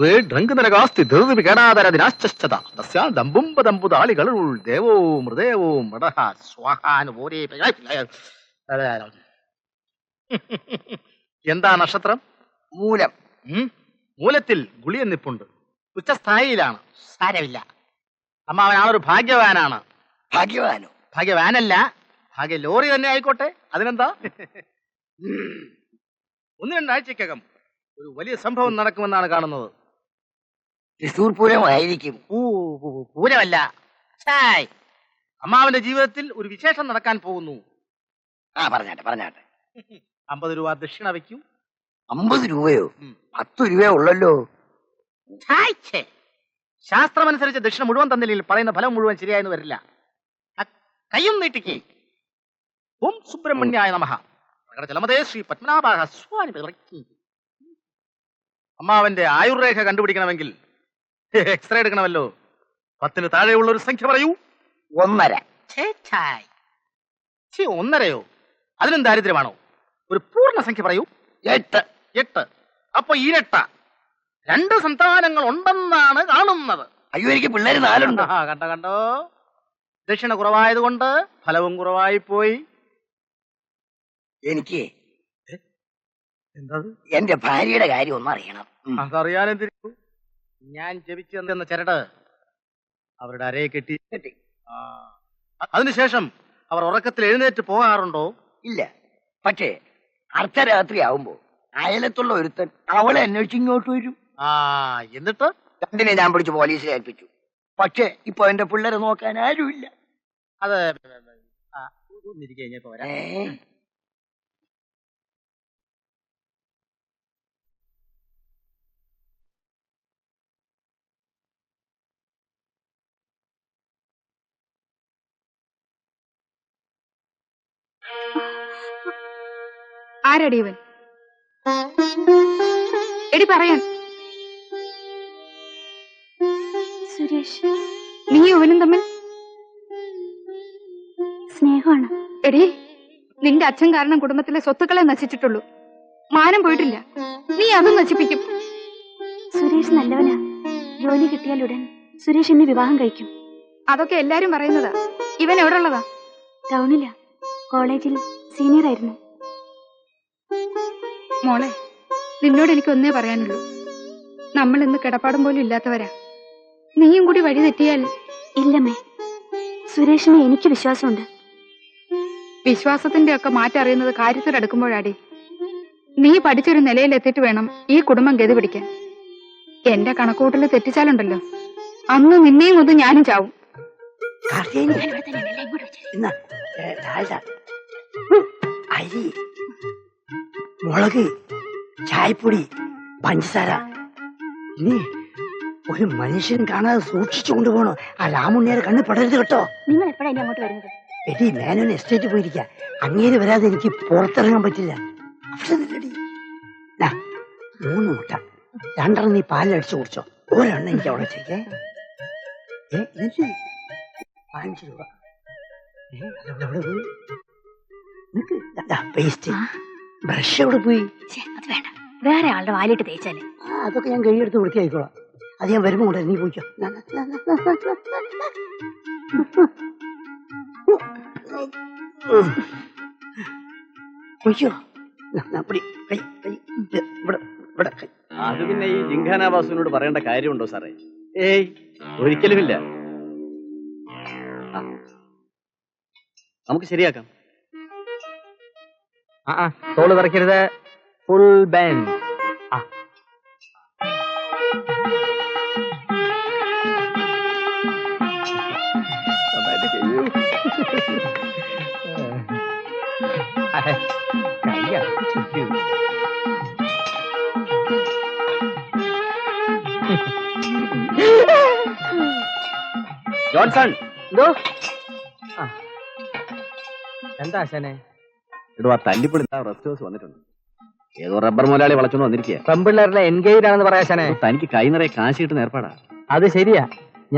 ഡ്രങ്കുനരകാസ്തി ധൃതി കേടാതരതിനാശ്ചത തസ്യാ ദമ്പുംബദമ്പുതാളികൾ ദേവോ മൃദേവോ മൃഡ സ്വാഹാനുഭൂരി. എന്താ നക്ഷത്രം? മൂലം. മൂലത്തിൽ ഗുളിയൻ നിപ്പുണ്ട്. ഉച്ചസ്ഥായിയിലാണ്. സാരമില്ല. അമ്മാവനാളൊരു ഭാഗ്യവാനാണ്. ഭാഗ്യവാനോ? ഭാഗ്യവാനല്ല, ഭാഗ്യ ലോറി തന്നെ ആയിക്കോട്ടെ. അതിനെന്താ? 1-2 ആഴ്ചക്കകം ഒരു വലിയ സംഭവം നടക്കുമെന്നാണ് കാണുന്നത്. തൃശൂർ പൂരമായിരിക്കും. പൂരമല്ല, അമ്മാവന്റെ ജീവിതത്തിൽ ഒരു വിശേഷം നടക്കാൻ പോകുന്നു. പറഞ്ഞാട്ടെ. 50 രൂപ ദക്ഷിണ വയ്ക്കൂ. 50 രൂപയോ? 10 രൂപയോ ഉള്ളല്ലോ. ശാസ്ത്രമനുസരിച്ച് ദക്ഷിണ മുഴുവൻ തന്നില്ലെങ്കിൽ പറയുന്ന ഫലം മുഴുവൻ ശരിയായെന്ന് വരില്ല. കയ്യും നീട്ടിക്ക്. ഓം സുബ്രഹ്മണ്യായ നമഃ. ജലമതേ ശ്രീ പത്മനാഭ സ്വാമി. അമ്മാവന്റെ ആയുർരേഖ കണ്ടുപിടിക്കണമെങ്കിൽ എക്സ്റേ എടുക്കണമല്ലോ. 10 താഴെയുള്ള ഒരു സംഖ്യ പറയൂ. 1.5. 1.5യോ? അതിനും ദാരിദ്ര്യമാണോ? ഒരു പൂർണ്ണ സംഖ്യ പറയൂ. 8. അപ്പൊ ഇരട്ട 2 സന്താനങ്ങൾ ഉണ്ടെന്നാണ് കാണുന്നത്. അയ്യോ, എനിക്ക് പിള്ളേര് 4 ഉണ്ട്. കണ്ടോ, ദക്ഷിണ കുറവായതുകൊണ്ട് ഫലവും കുറവായി പോയി. എനിക്ക് എന്താ എന്റെ ഭാര്യയുടെ കാര്യം ഒന്നും അറിയണം. അതറിയാനെന്തിരിക്കൂ. ഞാൻ ജപിച്ചു തന്ന ചരട് അവരുടെ അരയെ കെട്ടി. അതിനുശേഷം അവർ ഉറക്കത്തിൽ എഴുന്നേറ്റ് പോകാറുണ്ടോ? ഇല്ല. പക്ഷേ അർദ്ധരാത്രി ആവുമ്പോ അയലത്തുള്ള ഒരുത്തൻ അവളെ അന്വേഷിച്ച് ഇങ്ങോട്ട് വരും. എന്നിട്ട് 2 ഞാൻ പിടിച്ച് പോലീസിൽ ഏൽപ്പിച്ചു. പക്ഷേ ഇപ്പൊ എന്റെ പിള്ളേരെ നോക്കാൻ ആരുമില്ല. അത് ആരടി ഇവൻ? എടി പറയാൻ. സുരേഷ്, നീ ഇവനും തമ്മിൽ സ്നേഹമാണ്. എടി, നിന്റെ അച്ഛൻ കാരണം കുടുംബത്തിലെ സ്വത്തുക്കളെ നശിച്ചിട്ടുള്ളൂ. മാനം പോയിട്ടില്ല. നീ അതും നശിപ്പിക്കും. സുരേഷ് നല്ലവനാ. ജോലി കിട്ടിയാലുടൻ സുരേഷ് എന്നെ വിവാഹം കഴിക്കും. അതൊക്കെ എല്ലാരും പറയുന്നതാ. ഇവൻ എവിടെ ഉള്ളതാ? ടൗണിലാ. കോളേജിൽ സീനിയർ ആയിരുന്നു. മോളെ, നിന്നോട് എനിക്ക് ഒന്നേ പറയാനുള്ളൂ. നമ്മൾ ഇന്ന് കിടപ്പാടം പോലും ഇല്ലാത്തവരാ. നീയും കൂടി വഴി തെറ്റിയാൽ. ഇല്ലമ്മേ, സുരേഷിനെ എനിക്ക് വിശ്വാസമുണ്ട്. വിശ്വാസത്തിന്റെ ഒക്കെ മാറ്ററിയുന്നത് കാര്യത്തിലെടുക്കുമ്പോഴാടി. നീ പഠിച്ചൊരു നിലയിലെത്തിയിട്ട് വേണം ഈ കുടുംബം ഗതി പിടിക്കാൻ. എന്റെ കണക്കൂട്ടിൽ തെറ്റിച്ചാലുണ്ടല്ലോ, അന്ന് നിന്നെയും കൊന്ന് ഞാനും ചാവും. അരി, മുളക്, ചായപ്പൊടി, പഞ്ചസാര. ഇനി ഒരു മനുഷ്യൻ കാണാതെ സൂക്ഷിച്ചു കൊണ്ടുപോകണോ. ആ രാമുണ്ണിയുടെ കണ്ണ് പെടരുത് കേട്ടോ. നിങ്ങൾ എപ്പോഴാണ് അങ്ങോട്ട് വരുന്നത്? എടി, മേനോൻ എസ്റ്റേറ്റ് പോയിരിക്കുക. അങ്ങേര് വരാതെ എനിക്ക് പുറത്തിറങ്ങാൻ പറ്റില്ല. 3 മുട്ട, 2 നീ പാലിലടിച്ചു കുടിച്ചോ. ഒരെണ്ണം എനിക്ക് അവിടെ ചെയ്യേ. 5 രൂപ. അതെവിടെ പോയി? പേസ്റ്റ്, ബ്രഷ് എവിടെ പോയി? അത് വേണ്ട, വേറെ ആളുടെ വാലിട്ട് തേച്ചാലേ. അതൊക്കെ ഞാൻ കഴിയെടുത്ത് വൃത്തിയായിക്കോളാം. അത് ഞാൻ വരുമ്പോ കൂടെ നീ പോയിക്കോ. പോയിക്കോ. അത് പിന്നെ ഈ ജിങ്കാന ബാസുവിനോട് പറയേണ്ട കാര്യമുണ്ടോ സാറേ? ഏയ്, ഒരിക്കലുമില്ല. നമുക്ക് ശരിയാക്കാം. തോള് തറയ്ക്കരുത്. Full band. ജോൺസൺ, എന്താ ആശാനെ? ഇടുവാ തല്ലിപ്പൊളി റെസ്റ്റ് ഹൗസ് വന്നിട്ടുണ്ട്. ഏതോ റബ്ബർ മുതലാളി വളച്ചോണ്ട് വന്നിരിക്കുക. പെമ്പിള്ളേരുടെ എൻഗേജ് ആണെന്ന് പറയാശാനെ. തനിക്ക് കൈ നിറയെ കാശ് കിട്ടുന്ന ഏർപ്പാടാ. അത് ശരിയാ.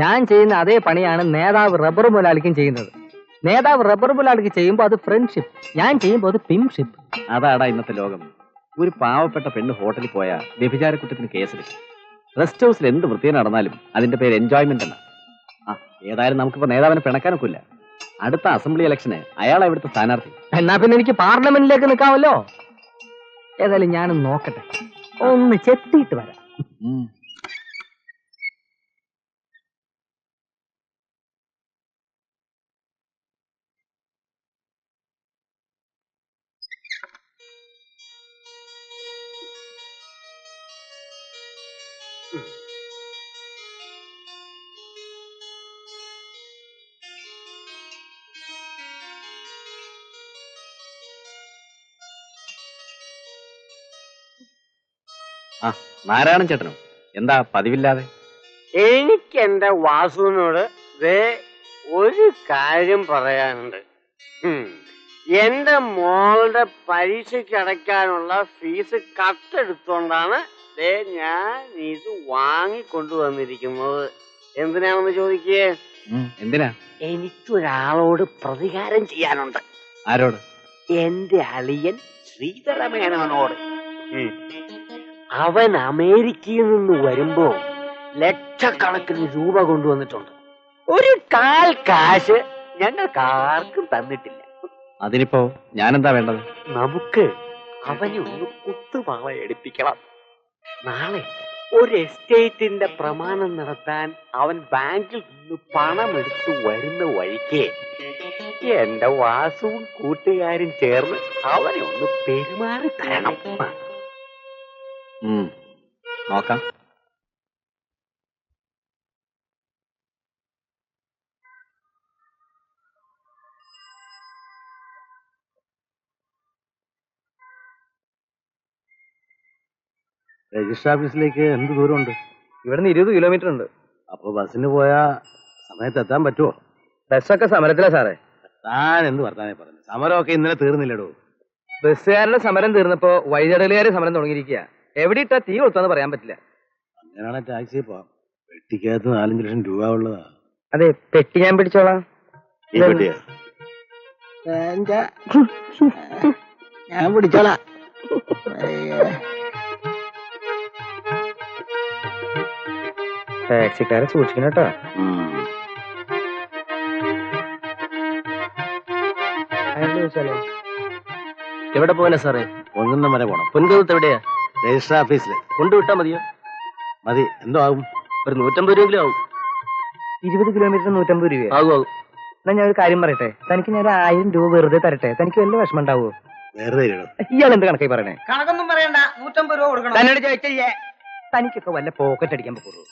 ഞാൻ ചെയ്യുന്ന അതേ പണിയാണ് നേതാവ് റബ്ബർ മുതലാളിക്കും ചെയ്യുന്നത്. നേതാവ് റബ്ബർ മുതലാളിക്ക് ചെയ്യുമ്പോൾ അത് ഫ്രണ്ട്ഷിപ്പ്, ഞാൻ ചെയ്യുമ്പോൾ അത് പിൻഷിപ്പ്. അതാടാ ഇന്നത്തെ ലോകം. ഒരു പാവപ്പെട്ട പെണ്ണ് ഹോട്ടലിൽ പോയാൽ വ്യഭിചാര കുറ്റത്തിന് കേസെടുക്കും. റെസ്റ്റ് ഹൗസിൽ എന്ത് വൃത്തിയും നടന്നാലും അതിന്റെ പേര് എൻജോയ്മെന്റ് ആണ്. ആ ഏതായാലും നമുക്കിപ്പോ നേതാവിനെ പിണക്കാനൊക്കില്ല. അടുത്ത അസംബ്ലി ഇലക്ഷന് അയാളാ ഇവിടുത്തെ സ്ഥാനാർത്ഥി. എന്നാ പിന്നെ എനിക്ക് പാർലമെന്റിലേക്ക് നിൽക്കാമല്ലോ. ഏതായാലും ഞാനൊന്ന് നോക്കട്ടെ, ഒന്ന് ചെത്തിയിട്ട് വരാം. ആ നാരായണൻ ചേട്ടനോ? എന്താ പതിവില്ലാതെ? എനിക്ക് എന്റെ വാസുവിനോട് ദേ ഒരു കാര്യം പറയാനുണ്ട്. എന്റെ മോളുടെ പരീക്ഷയ്ക്ക് അടയ്ക്കാനുള്ള ഫീസ് കട്ടെടുത്തോണ്ടാണ് ദേ ഞാൻ ഇത് വാങ്ങിക്കൊണ്ടുവന്നിരിക്കുന്നത്. എന്തിനാണെന്ന് ചോദിക്കേ? എന്തിനാ? എനിക്കൊരാളോട് പ്രതികാരം ചെയ്യാനുണ്ട്. ആരോട്? എന്റെ അളിയൻ ശ്രീധരമേനോനോട്. അവൻ അമേരിക്കയിൽ നിന്ന് വരുമ്പോ ലക്ഷക്കണക്കിന് രൂപ കൊണ്ടുവന്നിട്ടുണ്ട്. ഒരു കാൽ കാശ് ഞങ്ങൾക്ക് ആർക്കും തന്നിട്ടില്ല. അതിനിപ്പോ ഞാനെന്താ വേണ്ടത്? നമുക്ക് അവനെ ഒന്ന് കുത്തുപാള എടുപ്പിക്കണം. നാളെ ഒരു എസ്റ്റേറ്റിന്റെ പ്രമാണം നടത്താൻ അവൻ ബാങ്കിൽ നിന്ന് പണം എടുത്തു വരുന്ന വഴിക്ക് എന്റെ വാസുവും കൂട്ടുകാരും ചേർന്ന് അവനെ ഒന്ന് പെരുമാറി തരണം. നോക്കാം. രജിസ്റ്റർ ഓഫീസിലേക്ക് എന്ത് ദൂരമുണ്ട്? ഇവിടുന്ന് 20 കിലോമീറ്റർ ഉണ്ട്. അപ്പൊ ബസ്സിന് പോയാ സമയത്ത് എത്താൻ പറ്റുമോ? ബസ്സൊക്കെ സമരത്തിലാ സാറേ. താൻ എന്ത് വർത്താനേ പറഞ്ഞു? സമരമൊക്കെ ഇന്നലെ തീർന്നില്ലടോ. ബസ്സുകാരുടെ സമരം തീർന്നപ്പോ വഴിതടലുകാരെ സമരം തുടങ്ങിയിരിക്കുക. എവിടെ ഇട്ടാ തീ കൊളുത്താന്ന് പറയാൻ പറ്റില്ല. അങ്ങനെയാണ് ടാക്സി പോവാം. പെട്ടിക്കകത്ത് 4-5 ലക്ഷം രൂപ ഉള്ളതാ. അതെ, പെട്ടി ഞാൻ പിടിച്ചോളാം. ഈ പെട്ടിയാ? ഞാൻ പിടിച്ചോളാം. ടാക്സിക്കാരെ സൂക്ഷിക്കണം കേട്ടോ. എവിടെ പോകാനാ സാറേ? പൊൻകുന്നം വരെ പോണം. പൊൻകുന്നത്ത് എവിടെയാ? രജിസ്റ്റർ ഓഫീസില് കൊണ്ടുവിട്ടാ മതിയോ? മതി. എന്തോ ആകും? ഒരു 150 രൂപയെങ്കിലും ആവും. 20 കിലോമീറ്റർ 150 രൂപ ആകും. എന്നാ ഞാൻ ഒരു കാര്യം പറയട്ടെ, തനിക്ക് ഞാൻ 1000 രൂപ വെറുതെ തരട്ടെ, തനിക്ക് വല്ല വിഷമം ഉണ്ടാവോ? വെറുതെ ഇടണം. ഇയാൾ എന്ത് കണക്കായി പറയണേ? കണക്കൊന്നും പറയണ്ട, 150 രൂപ കൊടുക്കണം. തന്നോട് ചോദിച്ചേ. തനിക്കൊക്കെ വല്ല പോക്കറ്റ് അടിക്കാൻ പറ്റുള്ളൂ.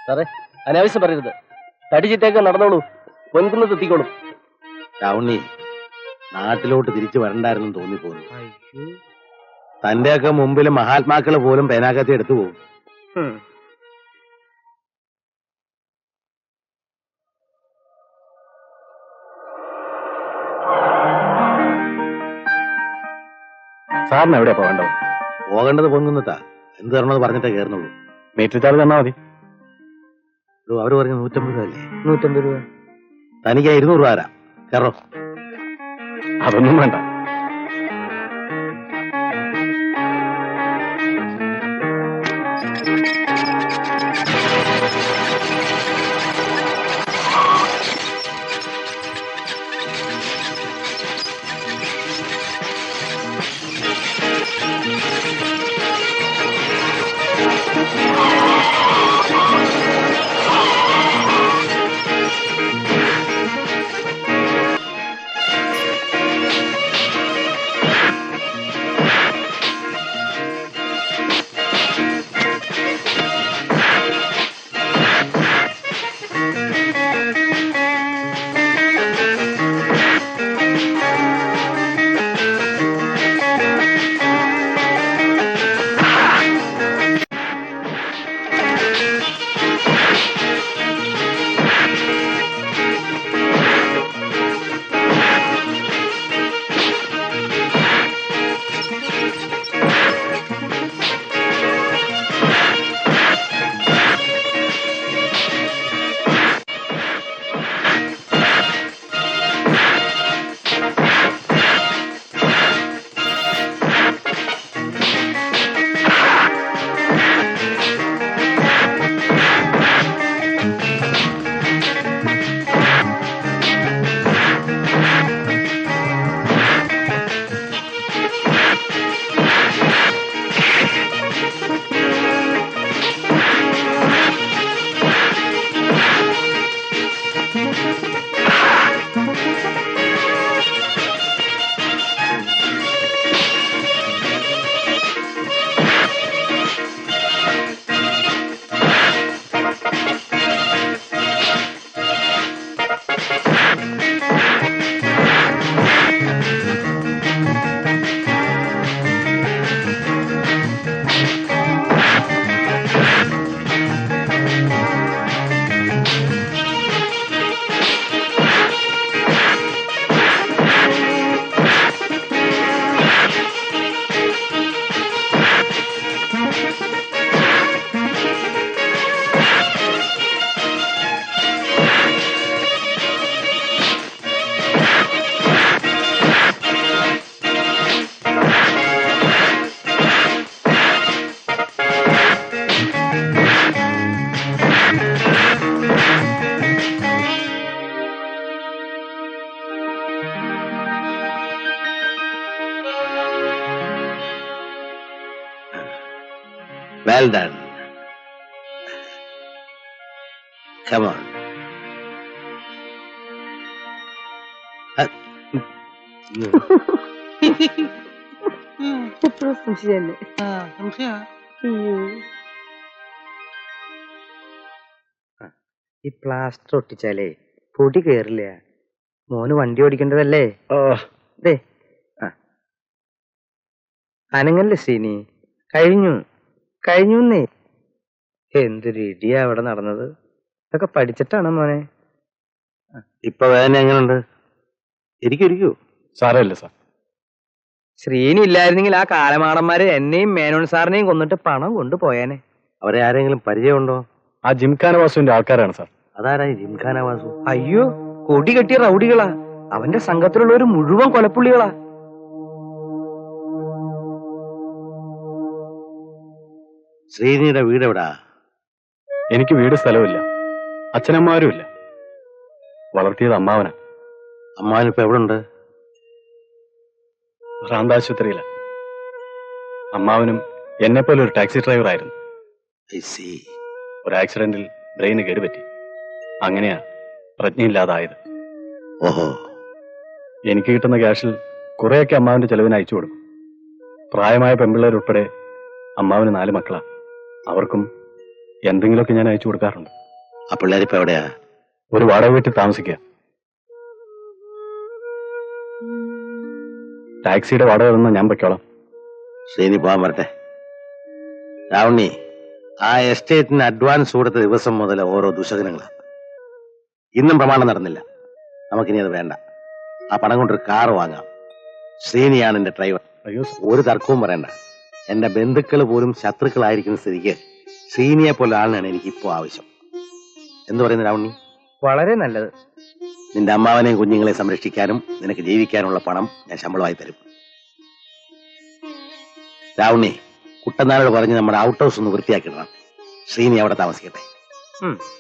സാറേ അനാവശ്യം പറയരുത്. തടിച്ചിട്ടേക്ക് നടന്നോളൂ, പൊൻകുന്നത്ത് എത്തിക്കോളും. ടൗണി നാട്ടിലോട്ട് തിരിച്ചു വരണ്ടായിരുന്നു തോന്നിപ്പോന്നു. തന്റെയൊക്കെ മുമ്പിൽ മഹാത്മാക്കള് പോലും പേനാക്കത്തി എടുത്തു പോകും. സാറിന് എവിടെയാ പോകേണ്ടത്? പോകേണ്ടത് പൊൻകുന്നത്താ. എന്ത് തരണമെന്ന് പറഞ്ഞിട്ടേ കയറുന്നുള്ളൂ. മീറ്റർ ചാർജ് തന്നാ മതി. അവര് പറഞ്ഞ 150 രൂപ അല്ലേ? 150 രൂപ. തനിക്ക് 200 രൂപ തരാം. കയറോ? അതൊന്നും വേണ്ട. Well done. Come on. ഈ പ്ലാസ്റ്റർ ഒട്ടിച്ചാലേ പൊടി കേറില്ല. മോന് വണ്ടി ഓടിക്കേണ്ടതല്ലേ? ദേ അനങ്ങല്ലേ ശ്രീനി? കഴിഞ്ഞുന്നേ. എന്തൊരു ഇടിയാ അവിടെ നടന്നത്. ഇതൊക്കെ പഠിച്ചിട്ടാണ് മോനെ. ഇപ്പൊ വേദന എങ്ങനെയുണ്ട്? ഇരിക്കൂ. സാരമില്ല സാർ. ശ്രീനി ഇല്ലായിരുന്നെങ്കിൽ ആ കാലമാടന്മാര് എന്നെയും മേനോൻ സാറിനെയും കൊന്നിട്ട് പണം കൊണ്ടുപോയാനെ. അവരെ ആരെങ്കിലും പരിചയമുണ്ടോ? ആ ജിംഖാന വാസുവിന്റെ ആൾക്കാരാണ് സാർ. അതാരായി ജിംഖാന വാസു? അയ്യോ, കൊടി കെട്ടിയ റൗഡികളാ. അവന്റെ സംഘത്തിലുള്ളവര് മുഴുവൻ കൊലപ്പുള്ളികളാ. ശ്രീനിയുടെ വീട് എവിടാ? എനിക്ക് വീട് സ്ഥലമില്ല, അച്ഛനമ്മമാരും ഇല്ല. വളർത്തിയത് അമ്മാവനാ. അമ്മാവനിപ്പോ എവിടെ ഉണ്ട്? ഭ്രാന്താശുപത്രിയില. അമ്മാവനും എന്നെപ്പോലെ ഒരു ടാക്സി ഡ്രൈവർ ആയിരുന്നു. ഒരു ആക്സിഡന്റിൽ ബ്രെയിന് കേടുപറ്റി. അങ്ങനെയാ പ്രജ്ഞയില്ലാതായത്. ഓഹോ. എനിക്ക് കിട്ടുന്ന ക്യാഷിൽ കുറെയൊക്കെ അമ്മാവിന്റെ ചെലവിന് അയച്ചു കൊടുക്കും. പ്രായമായ പെൺപിള്ളേരുൾപ്പെടെ അമ്മാവിന് 4 മക്കളാ. അവർക്കും എന്തെങ്കിലുമൊക്കെ ഞാൻ അയച്ചു കൊടുക്കാറുണ്ട്. ആ പിള്ളേരിപ്പോ എവിടെയാ? ഒരു വാടക വീട്ടിൽ താമസിക്കുക. ടാക്സിയുടെ വാടക തന്ന ഞാൻ പൊയ്ക്കോളാം. ശ്രീനി പോകാൻ വരട്ടെ. രാവണി, ആ എസ്റ്റേറ്റിന് അഡ്വാൻസ് കൊടുത്ത ദിവസം മുതൽ ഓരോ ദുശകനങ്ങളാണ്. ഇന്നും പ്രമാണം നടന്നില്ല. നമുക്കിനി അത് വേണ്ട. ആ പണം കൊണ്ടൊരു കാർ വാങ്ങാം. ശ്രീനിയാണ് എന്റെ ഡ്രൈവർ. അയ്യോ, ഒരു തർക്കവും പറയണ്ട. എന്റെ ബന്ധുക്കൾ പോലും ശത്രുക്കളായിരിക്കുന്ന സ്ഥിതിക്ക് ശ്രീനിയെ പോലെ ആളിനാണ് എനിക്കിപ്പോ ആവശ്യം. എന്തു പറയുന്നു രാവണി? വളരെ നല്ലത്. നിന്റെ അമ്മാവനെയും കുഞ്ഞുങ്ങളെ സംരക്ഷിക്കാനും നിനക്ക് ജീവിക്കാനുള്ള പണം ഞാൻ ശമ്പളമായി തരും. രാവണി, കുട്ടനാരോട് പറഞ്ഞ് നമ്മുടെ ഔട്ട് ഹൗസ് ഒന്ന് വൃത്തിയാക്കിടണം. ശ്രീനി അവിടെ താമസിക്കട്ടെ.